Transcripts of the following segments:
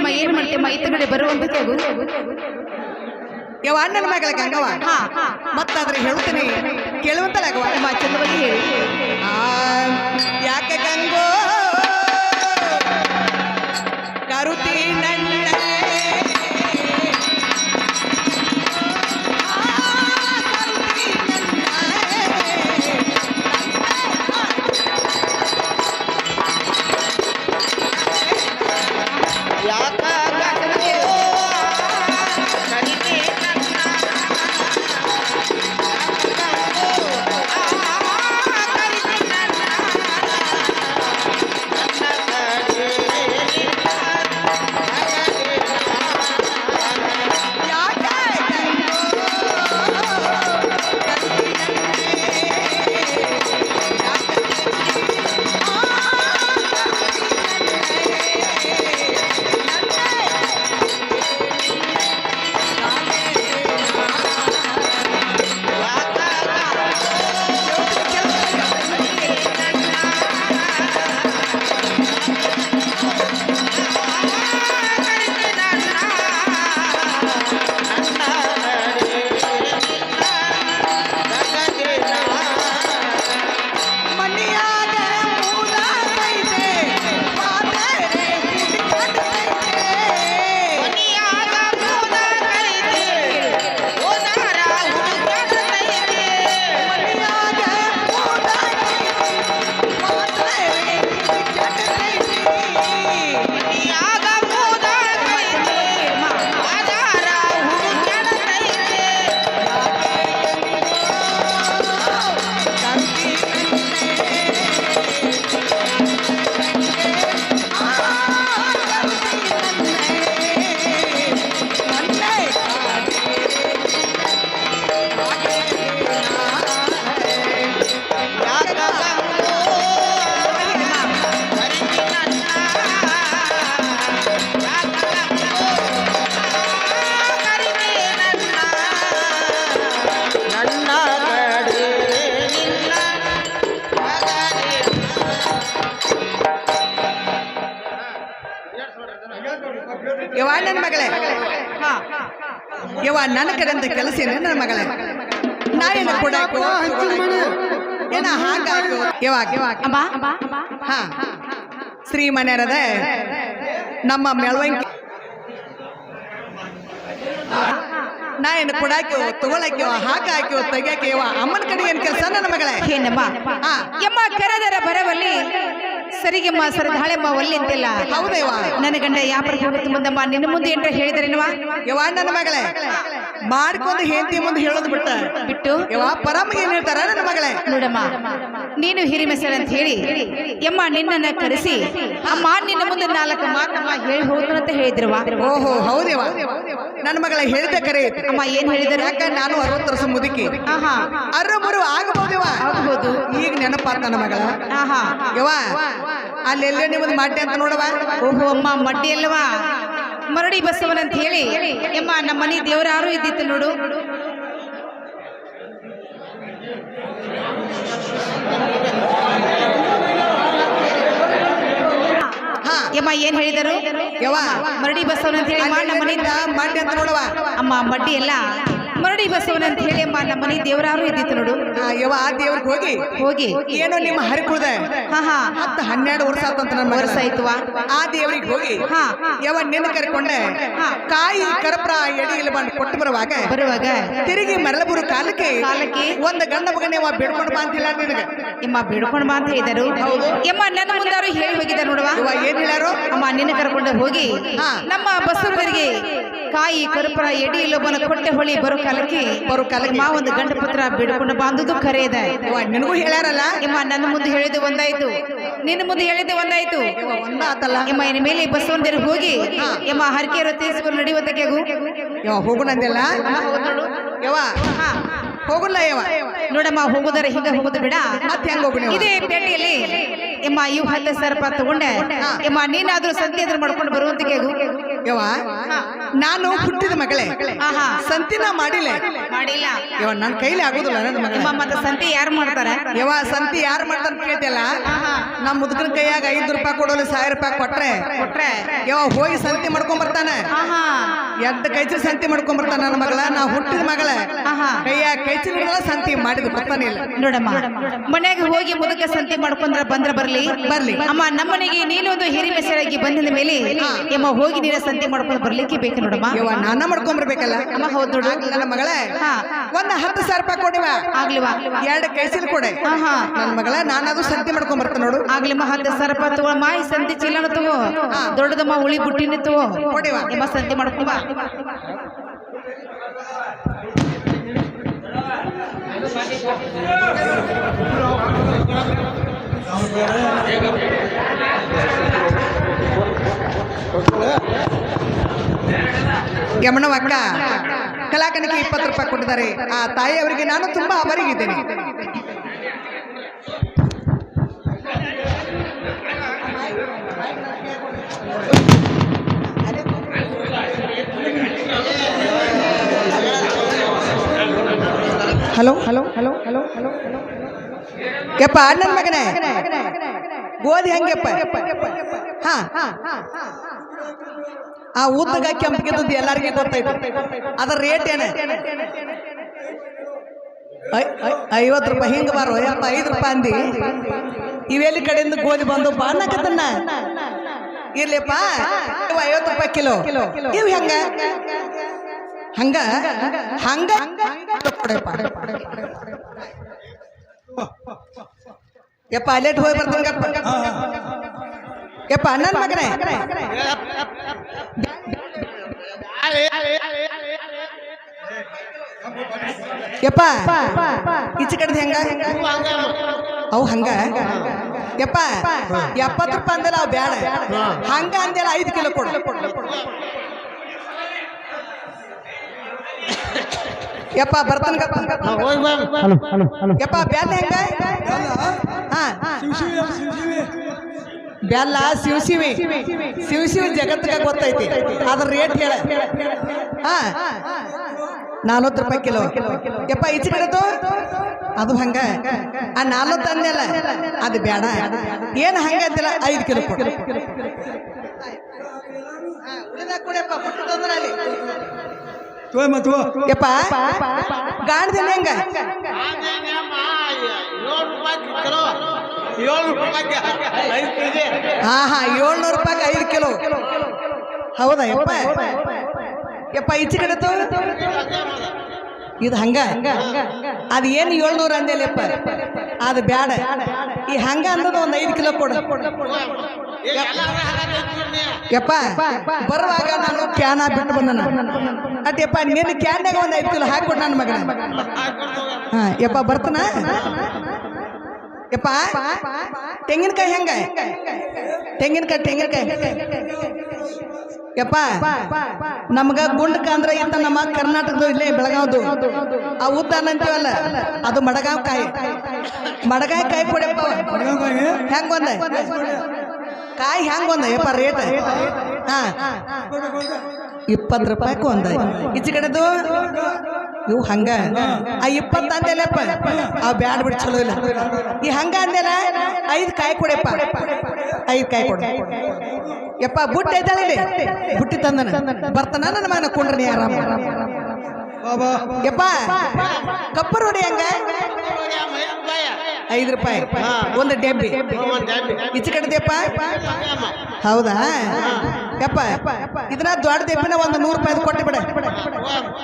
ಅಮ್ಮ ಏನು ಮಾಡ್ತೀಯಮ್ಮ ಇತ್ತಗಡೆ ಬರುವಂತ ಕೇಗು ಯವ ಅಣ್ಣನ ಮಗಳ ಗಂಗವ ಮತ್ತಾದ್ರೆ ಹೇಳ್ತೀನಿ ಕೇಳುವಂತಲ್ಲ ಅಮ್ಮ ಚಂದವಾಗಿ ಹೇಳಿ ಯಾಕೆ ಗಂಗೋ ಕರುತಿ ನನ್ನ ಯವ ನನ್ನ ಮಗಳೇ ಯವ ನನ್ನ ಕಡೆ ಅಂತ ಕೆಲಸ ಏನೇ ನನ್ನ ಮಗಳೇ ನಾ ಏನು ಕೊಡಾಕು ಏನ ಹಾಗಾಕು ಯವಾಗ ಹಾ ಶ್ರೀಮನ್ಯರದ ನಮ್ಮ ಮೆಳವಂಕಿ ನಾ ಏನು ಕೊಡಾಕ್ಯೋ ತಗೊಳಕ್ಯೋ ಹಾಕಾಕ್ಯೋ ತೆಗ್ಯಾಕ್ಯೋ ಅಮ್ಮನ ಕಡೆ ಏನ್ ಕೆಲಸ ನನ್ನ ಮಗಳೇ ಏನಮ್ಮ ಯಮ್ಮ ಕರೆದರ ಬರವಲ್ಲಿ ಸರಿಗೆಮ್ಮ ಸರದಾಳೆಮ್ಮ ಒಲ್ಲಿ ಅಂತಿಲ್ಲ ಹೌದೇವ ನನ್ನ ಗಂಡ ಯಾಪರ ಹೋಗುತ್ತೆ ಮುಂದಮ್ಮ ನಿನ್ನ ಮುಂದೆ ಏನ್ರ ಹೇಳಿದ್ರೇನವಾ ಯವ ನನ್ನ ಮಗಳೇ ಮಾಡ್ಕೊಂಡು ಹೆಂಡತಿ ಮುಂದೆ ಹೇಳೋದು ಬಿಟ್ಟು ಯವ ಪರಮ್ಗೆ ಏನ್ ಹೇಳ್ತಾರ ನನ್ನ ಮಗಳೇ ನೋಡಮ್ಮ ನೀನು ಹಿರಿಮೆಸರ ಅಂತ ಹೇಳಿ ಯಮ್ಮ ನಿನ್ನನ್ನ ಕರೆಸಿ ಅಮ್ಮ ನಿನ್ನ ಮುಂದೆ 4 ಮಾತಮ್ಮ ಹೇಳಿ ಹೋದ್ರು ಅಂತ ಹೇಳಿದ್ರವಾ ಓಹೋ ಹೌದೇವ ನನ್ನ ಮಗಳ ಹೇಳಿದ ಕರೆ ಅಮ್ಮ ಏನ್ ಹೇಳಿದಾರೆ ಯಾಕ ನಾನು 60 ವರ್ಷ ಮುದುಕಿ ಅರ್ರಬರು ಆಗಬಹುದೇವ ಆಗಬಹುದು ಈಗ ನೆನಪಾತ ನನ್ನ ಮಗಳ ಯವ ಅಲ್ಲೆಲ್ಲೇ ನಿಮ್ಮದು ಮಡ್ಡಿ ಅಂತ ನೋಡವ ಓಹೋ ಅಮ್ಮ ಮಡ್ಡಿ ಅಲ್ಲವಾ ಮರಡಿ ಬಸವನ ಅಂತ ಹೇಳಿ ಯಮ್ಮ ನಮ್ಮ ಮನೆ ದೇವರಾರು ಇದ್ದಿತ್ತು ನೋಡು ಯಮ್ಮ ಏನ್ ಹೇಳಿದರು ಯವ ಮರಡಿ ಬಸವನ ಅಂತ ಹೇಳಿ ನಮ್ಮ ಮನೆಯಿಂದ ಮಡ್ಡಿ ಅಂತ ನೋಡವ ಅಮ್ಮ ಮಡ್ಡಿ ಎಲ್ಲ ಮರಡಿ ಬಸವನ ಅಂತ ಹೇಳಿ ಅಮ್ಮ ನಮ್ಮ ಮನೆ ದೇವರಾರು ಇದ್ದಿತ್ತು ನೋಡು ಯವ ಆ ದೇವ್ರಿಗೆ ಹೋಗಿ ಏನೋ ನಿಮ್ಮ ಹರಿಕುಳ್ದ 10-12 ವರ್ಷ ಆತಂತ ನನ್ನ ವರ್ಷ ಆಯ್ತವಾ ಆ ದೇವ್ರಿಗೆ ಹೋಗಿ ಯವ ನಿನ್ನ ಕರ್ಕೊಂಡೆ ಕಾಯಿ ಕರಪ್ರ ಎಡಿ ಇಲ್ಲಿ ಬಂದು ಕೊಟ್ಟು ಬರುವಾಗ ತಿರುಗಿ ಮರಳಬುರು ಕಾಲಕ್ಕೆ ಒಂದು ಗಂಡ ಮಗನೇ ಬಿಡ್ಕೊಂಡು ಬಾ ಅಂತ ಹೇಳ ನಿನಗೆ ನಿಮ್ಮ ಬಿಡ್ಕೊಂಡು ಬಾ ಅಂತ ಹೇಳಿದರು ಯಮ್ಮ ನನ್ನ ಮುಂದಾರು ಹೇಳಿ ಹೋಗಿದ್ದಾರೆ ನೋಡುವ ಏನ್ ಹೇಳಾರು ಅಮ್ಮ ನಿನ್ನ ಕರ್ಕೊಂಡು ಹೋಗಿ ನಮ್ಮ ಬಸವರಿಗೆ ಕಾಯಿ ಕರುಪರ ಎಡಿ ಇಲ್ಲೊಬ್ಬನ ಕೊಟ್ಟೆ ಹೊಳಿ ಬರೋ ಕಾಲಕ್ಕೆ ಮಾ ಒಂದು ಗಂಡ ಪುತ್ರ ಬಿಡ್ಕೊಂಡು ಬಾಂದುದು ಖರೆ ಇದೆ ನಿನಗೂ ಹೇಳ್ಯಾರಲ್ಲ ಇಮ್ಮ ನನ್ನ ಮುಂದೆ ಹೇಳಿದ್ದು ಒಂದಾಯ್ತು ನಿನ್ನ ಮುಂದೆ ಹೇಳಿದ್ದು ಒಂದಾಯ್ತು ಇಮ್ಮ ಇನ್ ಮೇಲೆ ಬಸವನ ಹೋಗಿ ಯಮ್ಮ ಹರಕೆ ತೀರಿಸಿಕೊಂಡು ನಡೆಯುವಂತಕ್ಕೆ ಹೋಗು ನಂದೆಲ್ಲ ಯವ ಹೋಗುಲ್ಲ ಯವ ನೋಡಮ್ಮ ಹೋಗೋದಾರೆ ಹಿಂಗ ಹೋಗೋದು ಬಿಡ ಮತ್ತೆ ಹೆಂಗ್ ಹೋಗುಣ ಇದೇ ಪೇಟೆಯಲ್ಲಿ ಎಮ್ಮ ಇವ್ 10,000 ರೂಪಾಯಿ ತಗೊಂಡೆ ಎಮ್ಮ ನೀನಾದ್ರೂ ಸಂತಿ ಎದುರು ಮಾಡ್ಕೊಂಡು ಬರುವಂತಿಗೆ ಯವ್ವ ನಾನು ಹುಟ್ಟಿದ ಮಗಳೇ ಆಹಾ ಸಂತಿನ ಮಾಡಿಲ್ಲ ಯವ್ವ ನನ್ನ ಕೈಲಿ ಆಗುದಿಲ್ಲ ನನ್ನ ಮಗಳ ಎಮ್ಮ ಮತ್ತೆ ಸಂತಿ ಯಾರು ಮಾಡ್ತಾರೆ ಯವ್ವ ಸಂತಿ ಯಾರು ಮಾಡ್ತಾರ ಕೇಳ್ತಿಯಲ್ಲ ನಮ್ಮ ಮುದುಕನ ಕೈಯಾಗ 5 ರೂಪಾಯಿ ಕೊಡೋಲ್ಲ 1000 ರೂಪಾಯಿ ಕೊಟ್ರೆ ಯವ್ವ ಹೋಗಿ ಸಂತಿ ಮಾಡ್ಕೊಂಡ್ ಬರ್ತಾನೆ ಆಹಾ ಎದ್ದ ಕೈಚಿ ಸಂತಿ ಮಾಡ್ಕೊಂಡ್ ಬರ್ತಾನ ನನ್ನ ಮಗಳ ನಾ ಹುಟ್ಟಿದ ಮಗಳ ಆಹಾ ಕೈಯಾಗ ಕೈಚಿ ಸಂತಿ ಮಾಡಿದ್ ಬರ್ತಾನೆ ಇಲ್ಲ ನೋಡಮ್ಮ ಮನೆಗೆ ಹೋಗಿ ಮುದುಕ ಸಂತಿ ಮಾಡ್ಕೊಂಡ್ರ ಬಂದ್ರ ಬರ್ಲಿ ಅಮ್ಮ ನಮ್ಮನೆಗೆ ನೀನೊಂದು ಹಿರಿಮೆ ಸೆರಾಗಿ ಬಂದಿದ ಮೇಲೆ ಎಮ್ಮ ಹೋಗಿ ನೀನ ಸಂತಿ ಮಾಡ್ಕೊಂಡು ಬರ್ಲಿಕ್ಕೆ ಬೇಕು ನೋಡಮ್ಮ ಯವ್ವ ನಾನ ಮಾಡ್ಕೊಂಬರ್ಬೇಕಲ್ಲ ಅಮ್ಮ ಹೌದ್ ನೋಡು ನನ್ನ ಮಗಳೇ ಒಂದ್ 10,000 ರೂಪಾಯಿ ಕೊಡಿವ ಆಗ್ಲಿವಾ 2 ಕೈಸಿಲ್ ಕೊಡೆ ಆಹಾ ನನ್ನ ಮಗಳ ನಾನದು ಸಂತಿ ಮಾಡ್ಕೊಂಡ್ ಬರ್ತಾನೆ ನೋಡು ಆಗ್ಲಿಮ್ಮ 10,000 ರೂಪಾಯಿ ತಗೋ ಮಾಯಿ ಸಂತಿ ಚೀಲನ ತಗೋ ದೊಡ್ಡದಮ್ಮ ಉಳಿ ಬುಟ್ಟಿನ ತಗೋ ಕೊಡಿವ ಎಮ್ಮ ಸಂತಿ ಮಾಡ್ಕೊಂಡ್ ಬಾ ಯಮನವಕ್ಕ ಕಲಾಕನಿಗೆ 20 ರೂಪಾಯಿ ಕೊಟ್ಟಿದ್ದಾರೆ ಆ ತಾಯಿಯವರಿಗೆ ನಾನು ತುಂಬಾ ಆಭಾರಿಗಿದ್ದೇನೆ hello hello hello hello hello ಯಪ್ಪ ಅಣ್ಣನ ಮಗನೇ ಗೋಧಿ ಹೆಂಗಪ್ಪ ಹಾ ಆ ಉದ್ದಗ ಕೆಂಪಗಿದ್ದದ್ದು ಎಲ್ಲರಿಗೂ ಗೊತ್ತೈತೆ ಅದರ ರೇಟ್ ಏನ 50 ರೂಪಾಯಿ ಹಿಂಗ ಬಾರೋ ಯಪ್ಪ 5 ರೂಪಾಯಿ ಅಂದಿ ಇವೆಲ್ಲಿ ಕಡೆಯಿಂದ ಗೋಧಿ ಬಂದು ಬಾನಕತ್ತನ್ನ ಇರ್ಲಿಪ್ಪ 50 ರೂಪಾಯಿ ಕಿಲೋ ಇವ್ ಹೆಂಗ ಹಂಗ ಹಂಗ ಯಪ್ಪ ಅಲ್ಲೇಟ್ ಹೋಗಿ ಬರ್ತೀನಿ ಯಪ್ಪ ನನ್ನ ಮಗನೇ ಯಪ್ಪ ಈಚೆ ಕಡೆ ಹೆಂಗ ಅವು ಹಂಗ ಯಪ್ಪ 70 ರೂಪಾಯಿ ಅಂದಲ್ಲ ಅವ್ ಬ್ಯಾಡ ಹಂಗ ಅಂದಲ್ಲ 5 ಕಿಲೋ ಕೊಡು ಯಪ್ಪ ಬರ್ತಾನ ಯಪ್ಪ ಬ್ಯಾಲ ಹೆಂಗ ಬ್ಯಾಲ ಶಿವ ಜಗತ್ತಿಗೆ ಗೊತ್ತೈತಿ ಅದ್ರ ರೇಟ್ ಹೇಳ 40 ರೂಪಾಯಿ ಕಿಲೋ ಯಪ್ಪ ಈಚೆ ಕಡೆದು ಅದು ಹಂಗ ಆ 40 ಅಂದೆಲ್ಲ ಅದು ಬೇಡ ಏನ್ ಹಂಗ ಅಂತಿಲ್ಲ 5 ಕಿಲೋ ಕೊಡು ಯಪ್ಪ ಗಾಣದಿನ ಹೆಂಗ ಹಾ 700 ರೂಪಾಯಿ 5 ಕಿಲೋ ಹೌದಾ ಯಪ್ಪ ಯಪ್ಪ ಈಚೆ ಕಡೆದು ಇದು ಹಂಗ ಅದು ಏನು 700 ಅಂದೇಲಪ್ಪ ಅದು ಬ್ಯಾಡ ಈ ಹಂಗ ಅಂದದ ಒಂದು 5 ಕಿಲೋ ಕೊಡು ಯಪ್ಪ ಬರುವಾಗ ನಾನು ಕ್ಯಾನ ಬಿಟ್ಟು ಬಂದನ ಅದ್ಯಪ್ಪ ನಿನ್ನ ಕ್ಯಾನ್ಯಾಗ ಒಂದು 5 ಕಿಲೋ ಹಾಕ್ಕೊಡು ನನ್ನ ಮಗನ ಹಾ ಯಪ್ಪ ಬರ್ತನ ಯಪ್ಪ ತೆಂಗಿನಕಾಯಿ ಹೆಂಗ ತೆಂಗಿನಕಾಯಿ ಯಪ್ಪ ನಮ್ಗ ಗುಂಡಕ ಅಂದ್ರೆ ಇಂತ ನಮ್ಮ ಕರ್ನಾಟಕದ ಇಲ್ಲೇ ಬೆಳಗಾವ್ದು ಆ ಉದ್ದಾನ ಅಂತೀವಲ್ಲ ಅದು ಮಡಗಾವ್ ಕಾಯಿ ಕೊಡಪ್ಪ ಹೆಂಗ್ ಒಂದ ಕಾಯಿ ಹೆಂಗ್ ಒಂದ ಯಪ್ಪ ರೇಟ್ ಹಾ 20 ರೂಪಾಯಿಗೂ ಒಂದ ಈಚೆ ಕಡೆದು ಇವು ಹಂಗ ಆ 20 ಅಂದೆಲ್ಲಪ್ಪ ಅವ್ ಬ್ಯಾಡ್ ಬಿಡ್ ಚಲೋ ಇಲ್ಲ ಈ ಹಂಗ ಅಂದೆಲ್ಲ 5 ಕಾಯಿ ಕೊಡಪ್ಪ 5 ಕಾಯಿ ಕೊಡ ಯಪ್ಪ ಬುಟ್ಟಿ ಐತಾಳೆ ಬುಟ್ಟಿ ತಂದನ ಬರ್ತಾನ ನನ್ನ ಮಗನ ಕೊಂಡ್ರಿ ಆರಾಮ ಯಪ್ಪ ಕಪ್ಪರ್ ಹೊಡಿ ಹಂಗ 5 ರೂಪಾಯಿ ಒಂದು ಡೆಬ್ಬಿ ಈಚೆ ಕಡೆದಪ್ಪ ಹೌದಾ ಯಪ್ಪ ಇದನ್ನ ದೊಡ್ಡ ದೆಬ್ಬಿನ ಒಂದು 100 ರೂಪಾಯಿ ಕೊಟ್ಟು ಬಿಡ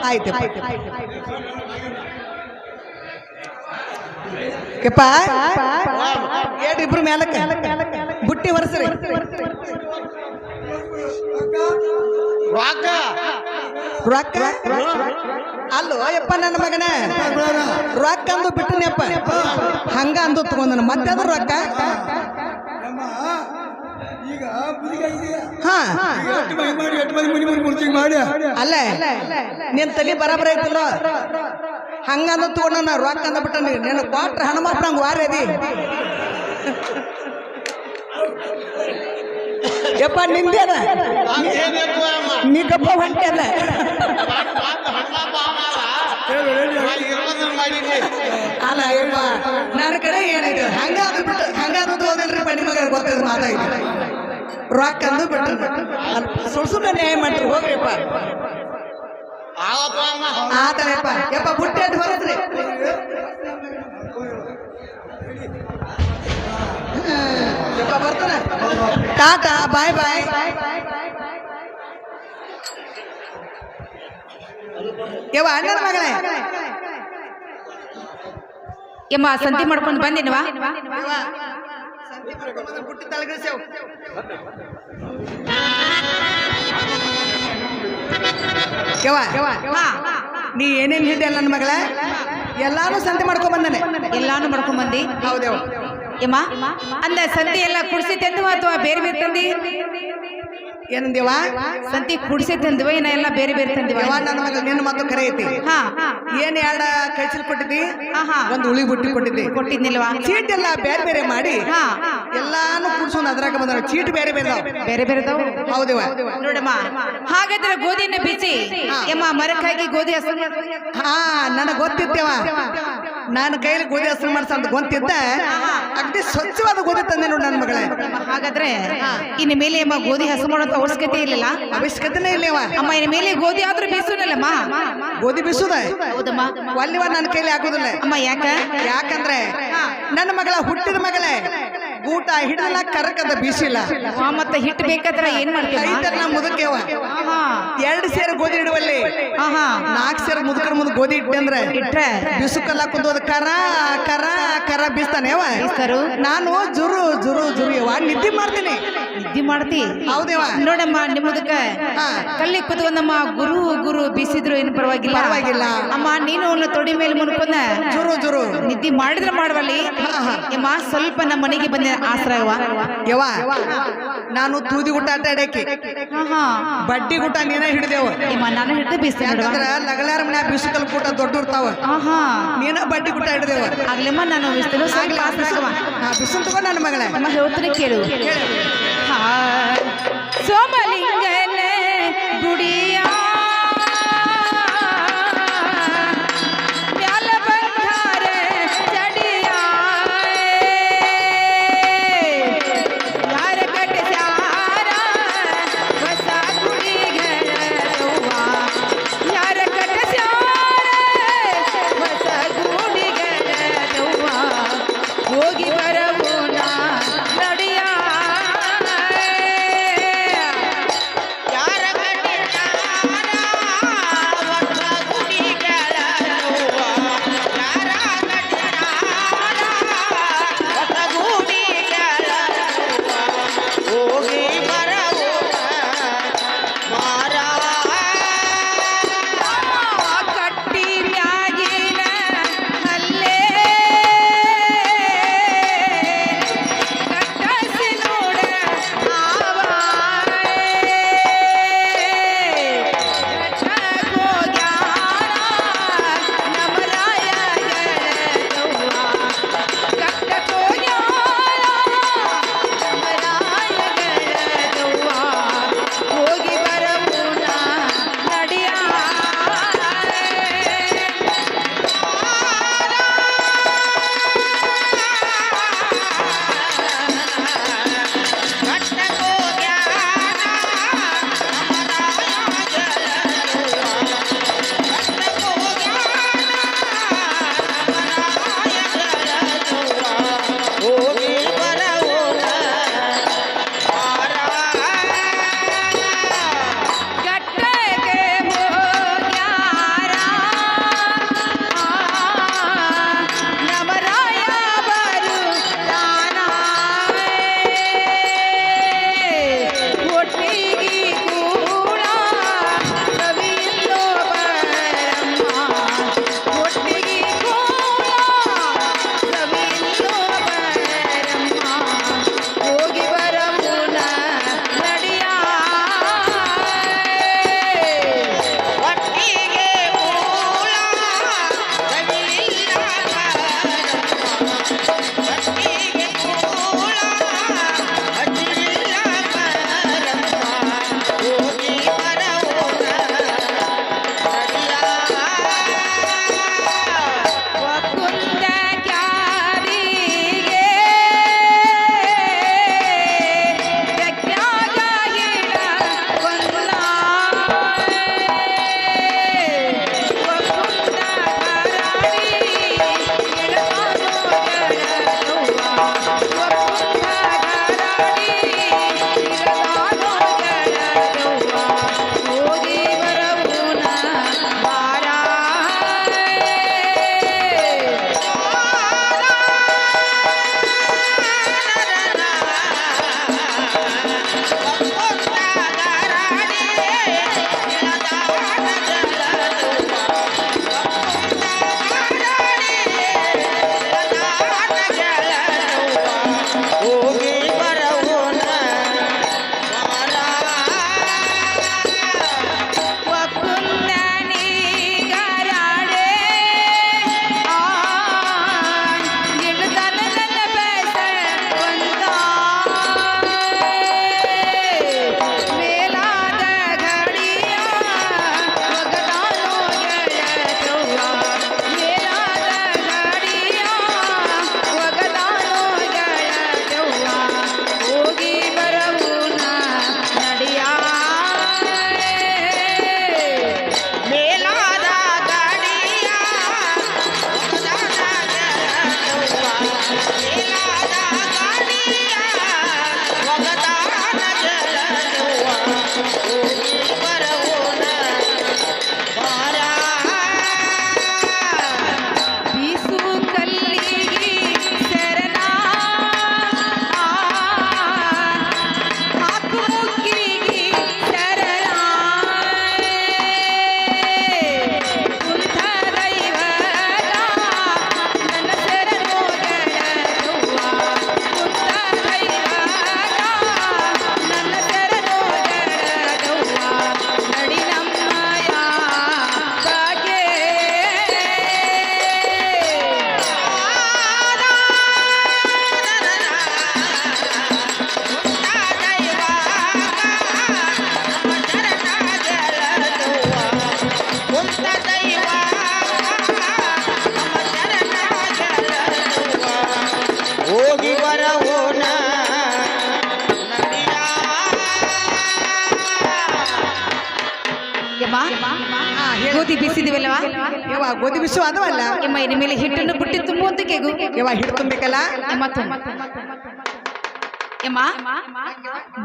ಆಯ್ತು ಯಪ್ಪ ಇಬ್ರು ಮೇಲಕ್ಕ ಬುಟ್ಟಿ ಹೊರಸ್ರಿ ರೊಕ್ಕ ಅಲ್ಲೋ ಯಪ್ಪ ನನ್ನ ಮಗನ ರೊಕ್ಕ ಅಂದು ಬಿಟ್ಟನಪ್ಪ ಹಂಗ ಅಂದು ತಗೊಂಡನ ಮತ್ತೆ ಅದ್ರ ರೊಕ್ಕ ಈಗ ಹಾ ಮಾಡಿ ಅಲ್ಲ ನಿನ್ ತಲೆ ಬರಾಬರ ಐತಲ್ಲ ಹಂಗಂದ ತಗೊಂಡ ನಾ ರೊಕ್ಕ ಅಂದ ಬಿಟ್ಟ ನೀನು ಕೊಟ್ರ ಹನುಮಪ್ಪ ನಂಗೆ ವಾರ ಅದಿ ಯಪ್ಪ ನಿಂದೇನ ನೀ ಗಪ್ಪ ಹೊಂಟೆ ಅಲ್ಲ ಅಲ್ಲ ಯಪ್ಪ ನನ್ನ ಕಡೆ ಏನಾಯ್ತು ಹಂಗಾದ ಹೋದಲ್ರಿ ಬನ್ನಿ ಮಗ ಗೊತ್ತಿದ್ ಮಾತಾಯ್ತು ರೊಕ್ಕ ಅಂದು ಬಿಟ್ಟು ಸುಳ್ಸುಮ್ನೆ ನ್ಯಾಯ ಮಾಡ್ರಿ ಹೋಗ್ರಿಪ್ಪ ಆತರಪ್ಪ ಯಪ್ಪ ಬುಟ್ಟಿ ಅಂತ ಬರದ್ರಿ ಯಪ್ಪ ಬರ್ತಾನ ಟಾಟಾ ಬಾಯ್ ಬಾಯ್ ಯವ್ವ ಅಣ್ಣನ ಮಗಳೇ ಯಮ್ಮ ಸಂತಿ ಮಾಡ್ಕೊಂಡು ಬಂದಿನವಾ ಬುಟ್ಟಿ ತಳಗಿಸೇವ್ ನೀ ಏನೇನ್ ಹೇಳಿದೆ ನನ್ನ ಮಗಳ ಎಲ್ಲಾನು ಸಂತೆ ಮಾಡ್ಕೊಂಡ್ ಬಂದಾನೆ ಎಲ್ಲಾನು ಮಾಡ್ಕೊಂಡ್ ಬಂದಿ ಹೌದೇವ್ ಯಮ್ಮ ಅಂದ ಸಂತಿ ಎಲ್ಲ ಕುಡ್ಸಿ ತಂದು ಅಥವಾ ಬೇರೆ ಬೇರೆ ತಂದಿ ಏನಂದೇವ ಸಂತಿ ಕುಡ್ಸಿ ತಂದಿವ ಇನ್ನ ಎಲ್ಲ ಬೇರೆ ಬೇರೆ ತಂದಿವ ಯವ್ವ ನನ್ನ ಮಗಳ ನಿನ್ನ ಮಾತು ಕರೆ ಐತಿ ಹಾ ಏನ್ ಎರಡ ಕೈಚಲ್ ಕೊಟ್ಟಿದ್ದಿ ಆಹಾ ಒಂದು ಉಳಿ ಬುಟ್ಟಿ ಕೊಟ್ಟಿದ್ದಿ ಕೊಟ್ಟಿದ್ನಿಲ್ವಾ ಚೀಟ್ ಎಲ್ಲ ಬೇರೆ ಬೇರೆ ಮಾಡಿ ಹಾ ಎಲ್ಲಾನು ಕುಡ್ಸೋನ್ ಅದ್ರಾಗ ಬಂದ ಚೀಟ್ ಬೇರೆ ಬೇರೆ ಬೇರೆ ಬೇರೆದವು ಹೌದೇವ ನೋಡಮ್ಮ ಹಾಗಾದ್ರೆ ಗೋಧಿನ ಬೀಸಿ ಯಮ್ಮ ಮರಕ್ಕಾಗಿ ಗೋಧಿ ಹಸು ಹಾ ನನಗ್ ಗೊತ್ತಿತ್ತೇವ ನಾನು ಕೈಲಿ ಗೋಧಿ ಹಸರು ಮಾಡ್ಸ ಅಂತ ಗೊತ್ತಿದ್ದ ಅಗ್ದಿ ಸ್ವಚ್ಛವಾದ ಗೋಧಿ ತಂದೆ ನೋಡಿ ನನ್ನ ಮಗಳೇ ಹಾಗಾದ್ರೆ ಇನ್ನು ಮೇಲೆ ಅಮ್ಮ ಗೋಧಿ ಹಸು ಮಾಡೋಂತ ಅವಶ್ಯಕತೆ ಇರ್ಲಿಲ್ಲ ಅವಶ್ಯಕತೆನೇ ಇಲ್ಲವ ಅಮ್ಮ ಇನ್ನು ಮೇಲೆ ಗೋಧಿ ಆದ್ರೂ ಬೀಸುನಲ್ಲಮ್ಮ ಗೋಧಿ ಬಿಸುದ ಹೌದಮ್ಮ ಒಲ್ಲಿವ ನನ್ನ ಕೈಲಿ ಆಗುದಿಲ್ಲ ಅಮ್ಮ ಯಾಕ ಯಾಕಂದ್ರೆ ನನ್ನ ಮಗಳ ಹುಟ್ಟಿದ ಮಗಳೇ ಊಟ ಹಿಡಲ ಕರಕದ ಬೀಸಿಲ್ಲ ಮತ್ತೆ ಹಿಟ್ಟು ಬೇಕಾದ್ರೆ ಏನ್ ಮಾಡ್ತೀವಿ ಐದನ್ನ ಮುದಕ್ಯವ 2 ಸೇರು ಗೋಧಿ ಇಡುವಲ್ಲಿ 4 ಸೇರು ಮುದುಕರ ಮುಂದೆ ಗೋಧಿ ಇಟ್ಟೆ ಅಂದ್ರೆ ಇಟ್ರೆ ಬಿಸುಕಲ್ಲ ಕುಂದೋದ್ ಕರ ಕರ ಕರ ಬೀಸ್ತಾನೆ ಯವ ಬೀಸ್ತಾರು. ನಾನು ಜುರು ಜುರು ಜುರು ಯವ ನಿದ್ದೆ ಮಾಡ್ತೀನಿ ನಿದ್ದೆ ಮಾಡ್ತಿ ಹೌದೇವ ನೋಡಮ್ಮ ನಿಮ್ಮದಕ್ಕ ಕಲ್ಲಿ ಕುತ್ಕೊಂಡಮ್ಮ ಗುರು ಗುರು ಬೀಸಿದ್ರು ಏನು ಪರವಾಗಿಲ್ಲ ಪರವಾಗಿಲ್ಲ. ಅಮ್ಮ ನೀನು ಅವನ್ನ ತೊಡಿ ಮೇಲೆ ಮುನ್ಕೊಂಡ ಜುರು ಜುರು ನಿದ್ದೆ ಮಾಡಿದ್ರೆ ಮಾಡವಲ್ಲಿ ಯಮ್ಮ ಸ್ವಲ್ಪ ನಮ್ಮ ಮನೆಗೆ ಬಂದ ಆಶ್ರಯವ ಯವ ನಾನು ತೂದಿ ಊಟ ಆಟ ಆಡಕ್ಕೆ ಬಡ್ಡಿ ಊಟ ನೀನ ಹಿಡಿದೇವ ಯಮ್ಮ ನಾನು ಹಿಡಿದು ಬೀಸ್ತೀನಿ ಯಾಕಂದ್ರ ಲಗಳಾರ ಮನ್ಯಾಗ ಬಿಸುಕಲ್ ಕೂಟ ದೊಡ್ಡ ಇರ್ತಾವ ನೀನ ಬಡ್ಡಿ ಊಟ ಹಿಡಿದೇವ ಆಗ್ಲಮ್ಮ ನಾನು ಬಿಸ್ತೇನೆ ಸ್ವಲ್ಪ ಆಶ್ರಯವ ಬಿಸಿಲು ತಗೋ ನನ್ನ ಮಗಳೇ ನಮ್ಮ ಹೇಳ್ತೀನಿ ಕೇಳು ಸೋಮಲಿಂಗನ ಗುಡಿಯ ಮ್ಯಾಲ ಬಂಗಾರ ಚಡಿಯ ಯಾರ ಕಟ್ಟಿಸ್ಯಾರ ಹೊಸ ಗುಡಿಗಳವ್ವ ಯಾರ ಕಟ್ಟಿಸ್ಯಾರ ಹೊಸ ಗುಡಿಗಳವ್ವ ಹೋಗಿ ಬರಬೋಣ ನಡಿಯ ಯಾರ ಕಟ್ಟಿಸ್ಯಾರ ಯಮ್ಮ ಹಾ ಹೇಳು ಗೋಧಿ ಬೀಸಿದಿವಲ್ಲವಾ ಯವ್ವ ಗೋಧಿ ಬಿಸು ಅದವಲ್ಲ ಯಮ್ಮ ಇನ್ನು ಮೇಲೆ ಹಿಟ್ಟನ್ನು ಬುಟ್ಟಿ ತುಂಬುವಂತ ಕೇಗು ಯವ್ವ ಹಿಟ್ಟು ತುಂಬಬೇಕಲ್ಲ ಯಮ್ಮ ತುಂಬ ಯಮ್ಮ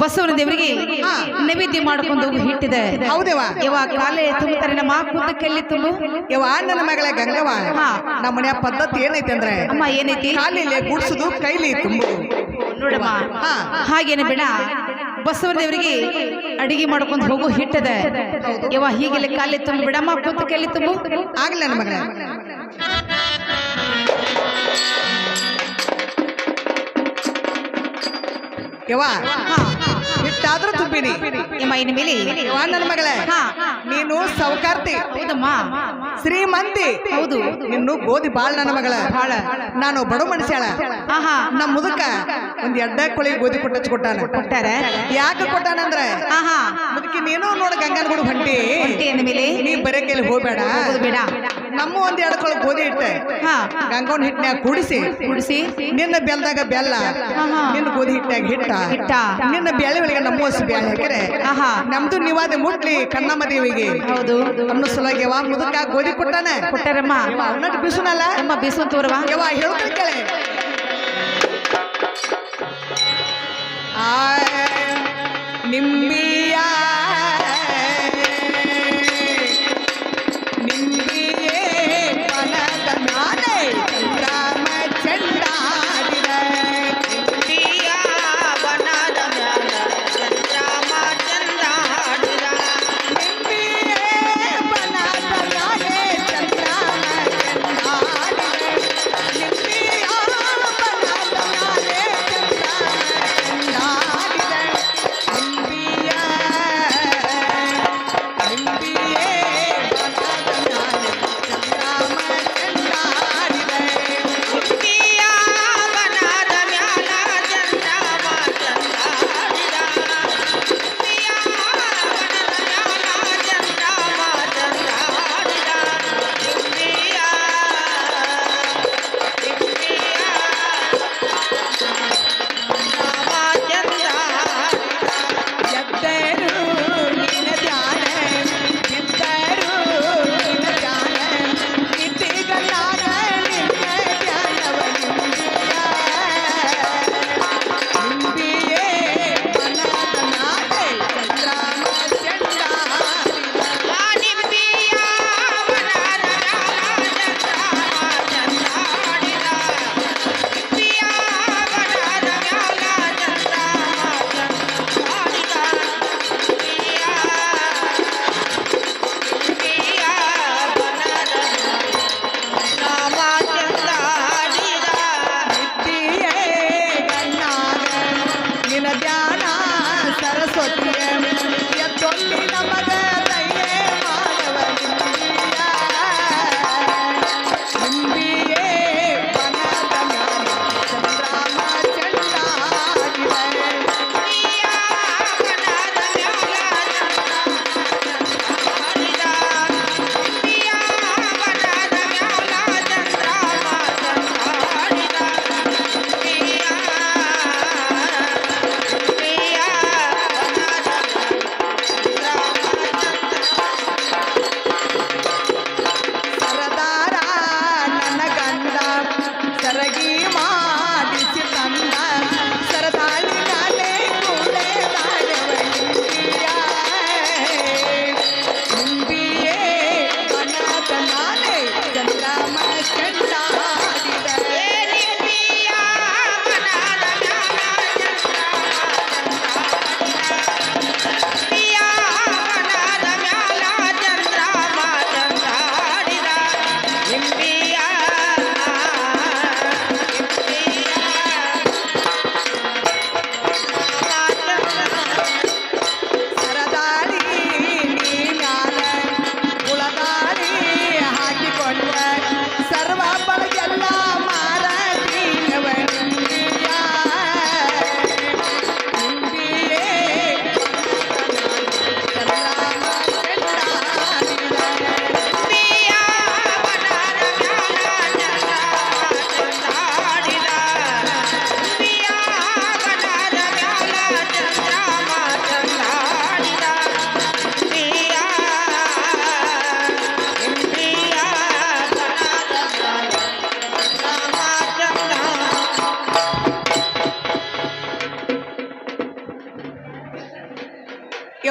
ಬಸವನ ದೇವರಿಗೆ ಹಾ. ನೈವೇದ್ಯ ಮಾಡ್ಕೊಂಡು ಹೋಗು ಹಿಟ್ಟಿದೆ ಹೌದೇವ ಯವ್ವ ಕಾಲೇ ತುಂಬುತ್ತಾರೆ ನಮ್ಮ ಕೂದಕ್ಕೆಲ್ಲಿ ತುಂಬು ಯವ್ವ ನನ್ನ ಮಗಳ ಗಂಗವ್ವ ಹಾ. ನಮ್ಮ ಮನೆಯ ಪದ್ಧತಿ ಏನೈತೆ ಅಂದ್ರೆ ಅಮ್ಮ ಏನೈತಿ ಕಾಲಿಲೆ ಗುಡ್ಸುದು ಕೈಲಿ ತುಂಬುದು ನೋಡಮ್ಮ ಹಾ. ಹಾಗೇನೆ ಬೇಡ ಬಸವನ ದೇವರಿಗೆ ಅಡಿಗೆ ಮಾಡ್ಕೊಂಡು ಹೋಗು ಹಿಟ್ಟದೆ ಯವ್ವ ಹೀಗೆಲ್ಲ ಕಾಲಿ ತುಂಬು ಬಿಡಮ್ಮ ಕೂದಕ್ಕೆಲ್ಲಿ ತುಂಬು ಆಗ್ಲಿ ನನ್ನ ಮಗಳ ಯವ್ವ ಹಾ ಹಿಟ್ಟಾದ್ರೂ ತುಂಬಿನಿ ಯಮ್ಮ ಇನ್ನು ಮೇಲೆ ಯವ್ವ ನನ್ನ ಮಗಳೇ ಹಾ ನೀನು ಸೌಕಾರ್ತಿ ಹೌದಮ್ಮ ಶ್ರೀಮಂತಿ ಹೌದು ನಿನ್ನು ಗೋಧಿ ಬಾಳ್ ನನ್ನ ಮಗಳ ಬಾಳ ನಾನು ಬಡ ಮನುಷ್ಯಾಳ ಆಹಾ ನಮ್ಮ ಮುದಕ ಒಂದ್ ಎಡ್ಡ ಕೊಳಿ ಗೋಧಿ ಕೊಟ್ಟಾನ ಕೊಟ್ಟಾರ ಯಾಕೆ ಕೊಟ್ಟಾನಂದ್ರೆ ಆಹಾ ಮುದಕಿ ನೀನು ನೋಡ ಗಂಗನ ಗುಡು ಹೊಂಟಿ ಹೊಂಟಿ ಅಂದ ಮೇಲೆ ನೀ ಬರೇ ಕೈಲಿ ಹೋಗ್ಬೇಡ ಹೌದು ಬೇಡ ನಮ್ಮ ಒಂದ್ ಎರಡು ಕೊಳ ಗೋಧಿ ಇಟ್ಟೆ ಹಾ ಗಂಗವನ್ ಹಿಟ್ನ್ಯಾಗ ಕೂಡಿಸಿ ಕುಡಿಸಿ ನಿನ್ನ ಬೆಲ್ದಾಗ ಬೆಲ್ಲ ಆಹಾ. ನಿನ್ನ ಗೋಧಿ ಹಿಟ್ನ್ಯಾಗ ಹಿಟ್ಟ ಹಿಟ್ಟ. ನಿನ್ನ ಬ್ಯಾಳೆ ಒಳಗೆ ನಮ್ಮ ಹೊಸ ಬ್ಯಾಳೆ ಹಾಕಿರೆ ಆಹಾ ನಮ್ದು ನಿವಾದ ಮುಟ್ಲಿ ಕಣ್ಣಮ್ಮ ದೇವಿಗೆ ಹೌದು ಅನ್ನೋ ಸಲುವಾಗಿ ಯವ್ವ ಮುದಕ ಗೋಧಿ ಕೊಟ್ಟಾನ ಕೊಟ್ಟಾರಮ್ಮ ಅವನಟ್ಟು ಬಿಸುನಲ್ಲ ನಮ್ಮ ಬೀಸು ತೋರವ ಯವ್ವ ಹೇಳ್ತೀನಿ ಕೇಳೆ ಆ ನಿಂಬಿಯ ನಿಂಬಿಯೇ ಮನದ ಮ್ಯಾಲೆ ಚಂದ್ರಮ ಚೆಂಡಾಡಿದ ನಿಂಬಿಯ ವನದ ಮ್ಯಾಲ ಚಂದ್ರಮ ಚಂದ್ರಾಡಿದ. ನಿಂಬಿಯೇ ಮನದ ಮ್ಯಾಲೆ ಚಂದ್ರಮ ಚೆಂಡಾಡಿದ ನಿಂಬಿಯ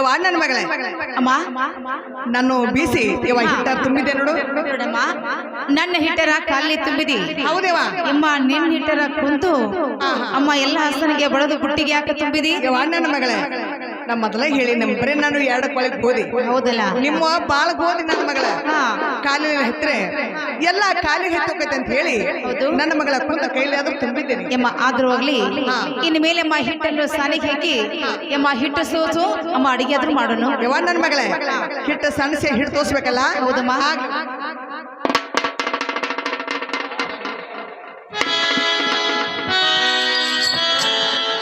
ಯವ್ವ ನನ್ನ ಮಗಳೇ ಅಮ್ಮ ನಾನು ಬೀಸಿ ಯವ್ವ ಹಿಟ್ಟ ತುಂಬಿದೆ ನೋಡು ನೋಡಮ್ಮ ನನ್ನ ಹಿಟ್ಟರ ಕಾಲಿ ತುಂಬಿದಿ ಹೌದೇವ ಅಮ್ಮ ನಿನ್ನ ಹಿಟ್ಟರ ಕುಂತು ಅಮ್ಮ ಎಲ್ಲ ಹಸನಿಗೆ ಬಡದು ಬುಟ್ಟಿಗೆ ಯಾಕೆ ತುಂಬಿದಿ ಯವ್ವ ನನ್ನ ಮಗಳೇ ನಮ್ಮ ಮೊದಲೇ ಹೇಳಿ ನಮ್ಮ ಬರೀ ನಾನು 2 ಕೊಳಗೆ ಗೋದಿ ಹೌದಲ್ಲ ನಿಮ್ಮ ಬಾಳ ಗೋದಿ ನನ್ನ ಮಗಳ ಹಾ ಕಾಲಿನ ಹತ್ತಿರ ಎಲ್ಲ ಕಾಲಿಗೆ ಹತ್ತೋಕೈತೆ ಅಂತ ಹೇಳಿ ನನ್ನ ಮಗಳ ಕುಂತ ಕೈಲಿ ಆದ್ರೂ ತುಂಬಿದ್ದೇನೆ ಎಮ್ಮ ಆದ್ರೂ ಹೋಗ್ಲಿ ಇನ್ನು ಮೇಲೆ ಅಮ್ಮ ಹಿಟ್ಟನ್ನು ಸಾಲಿಗೆ ಹಾಕಿ ಎಮ್ಮ ಹಿಟ್ಟು ಸೋಸು ಅಮ್ಮ ಅಡಿಗೆ ಆದ್ರೂ ಮಾಡೋಣ ಯವ್ವ ನನ್ನ ಮಗಳೇ ಹಿಟ್ಟು ಸಣ್ಣಸೆ ಹಿಟ್ಟು ತೋರಿಸ್ಬೇಕಲ್ಲ ಹೌದಮ್ಮ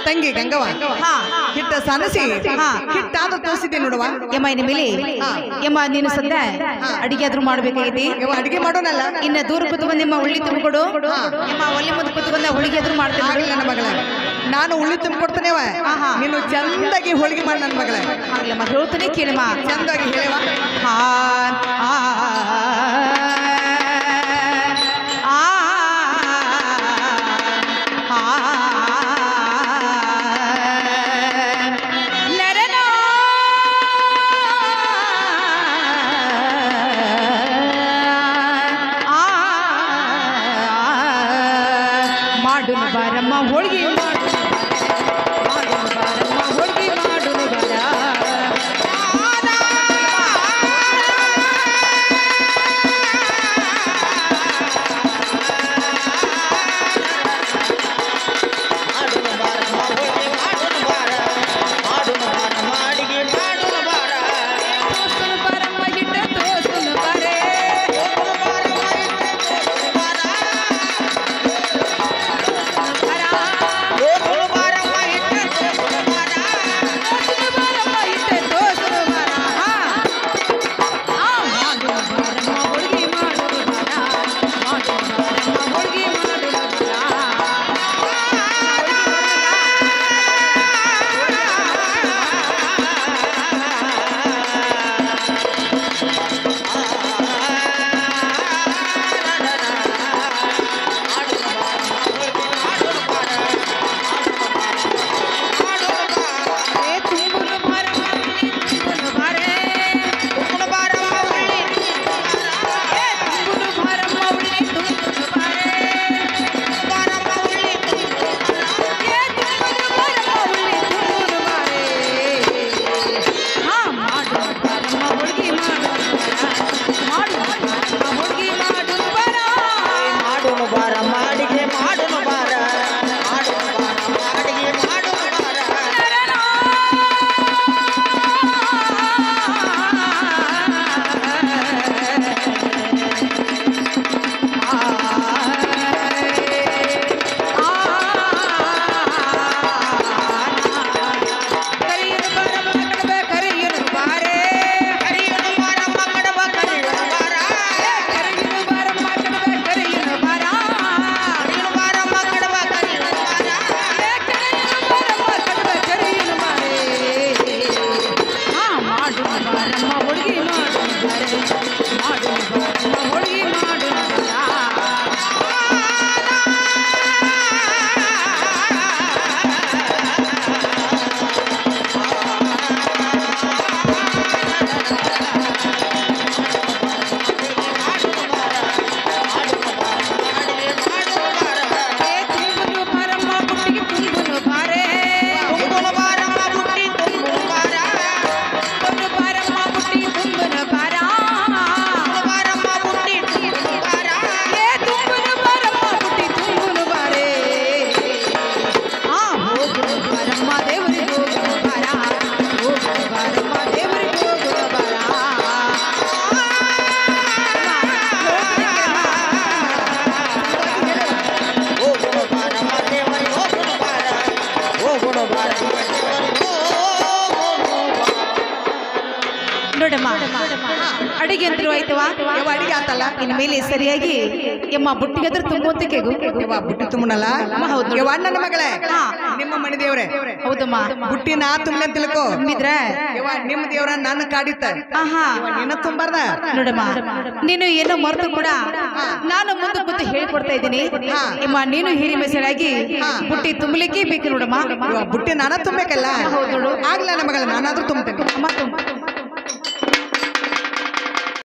ತಂಗಿ ಗಂಗವ್ವ ಹಾ ಹಿಟ್ಟ ಸನಸಿ ಹಾ. ಹಿಟ್ಟಾದ್ರೂ ತೋರಿಸಿದ್ದೆ ನೋಡುವ ಎಮ್ಮ ಇನ್ನು ಮೇಲೆ ಎಮ್ಮ ನೀನು ಸದ್ದ ಅಡಿಗೆ ಆದ್ರೂ ಮಾಡ್ಬೇಕಾಗೈತಿ ಯವ್ವ ಅಡಿಗೆ ಮಾಡೋನಲ್ಲ ಇನ್ನ ದೂರ ಕುತ್ಕೊಂಡ್ ನಿಮ್ಮ ಉಳ್ಳಿ ತುಂಬಿಕೊಡು ಎಮ್ಮ ಒಲ್ಲಿ ಮುಂದೆ ಕುತ್ಕೊಂಡ ಹೋಳಿಗೆ ಆದ್ರೂ ಮಾಡ್ತೀನಿ ಆಗಿಲ್ಲ ನನ್ನ ಮಗಳ ನಾನು ಉಳ್ಳಿ ತುಂಬಿಕೊಡ್ತೇನೆವ ಆಹಾ. ನೀನು ಚಂದಾಗಿ ಹೋಳಿಗೆ ಮಾಡಿ ನನ್ನ ಮಗಳ ಆಗ್ಲಮ್ಮ ಹೇಳ್ತಾನೆ ಕೇಳಮ್ಮ ಚಂದಾಗಿ ಹೇಳವ ಆ ಆ ಮಾಡುನು ಬಾರಮ್ಮ ಹೋಳಿಗೆ ಮಾಡುನು ಬಾರಮ್ಮ ಹೋಳಿಗೆ ಮಾಡುನು ಬಾರ ಮಾಡುನು ಬಾರಮ್ಮ ಹೋಳಿಗೆ ಮಾಡುನು ಬಾರ ಮಾಡುನು ಬಾರಮ್ಮ ಅಡಿಗೆ ಮಾಡುನು ಬಾರ ತೋಸುನು ಬಾರಮ್ಮ ಹಿಟ್ಟ ತೋಸುನು ಬಾರೇ ಮಾಡುನು ಬಾರಮ್ಮ ಇಟ್ಟೆ ಬಾರ ಬಾರ ಮಾಡುನು ಅಡಿಗೆ ಅಂತೂ ಆಯ್ತವಾ ಯವ್ವ ಅಡಿಗೆ ಆತಲ್ಲ ಇನ್ ಮೇಲೆ ಸರಿಯಾಗಿ ಯಮ್ಮ ಬುಟ್ಟಿಗೆ ಅದ್ರ ತುಂಬುವಂತ ಕೇಗು ಯವ್ವ ಬುಟ್ಟಿ ತುಂಬನಲ್ಲ ಹೌದು ಯವ್ವ ನನ್ನ ಮಗಳೇ ಹಾ. ನಿಮ್ಮ ಮನೆ ದೇವ್ರೆ ಹೌದಮ್ಮ ಬುಟ್ಟಿ ನಾ ತುಂಬಲೆ ಅಂತ ತಿಳ್ಕೊ ತುಂಬಿದ್ರ ಯವ್ವ ನಿಮ್ಮ ದೇವ್ರ ನನ್ನ ಕಾಡಿತ್ತ ಆಹಾ ನಿನ್ನ ತುಂಬಾರ್ದ ನೋಡಮ್ಮ ನೀನು ಏನೋ ಮರೆತು ಕೂಡ ನಾನು ಮುಂದೆ ಕೂತು ಹೇಳ್ಕೊಡ್ತಾ ಇದ್ದೀನಿ ಇಮ್ಮ ನೀನು ಹಿರಿಮೆ ಸರಿಯಾಗಿ ಬುಟ್ಟಿ ತುಂಬಲಿಕ್ಕೆ ಬೇಕು ನೋಡಮ್ಮ ಯವ್ವ ಬುಟ್ಟಿ ನಾನ ತುಂಬಬೇಕಲ್ಲ ಹೌದು ನೋಡು ಆಗ್ಲ ನನ್ನ ಮಗಳ ನಾನಾದ್ರೂ ತುಂಬ್ತೇನೆ ಅಮ್ಮ ತುಂಬ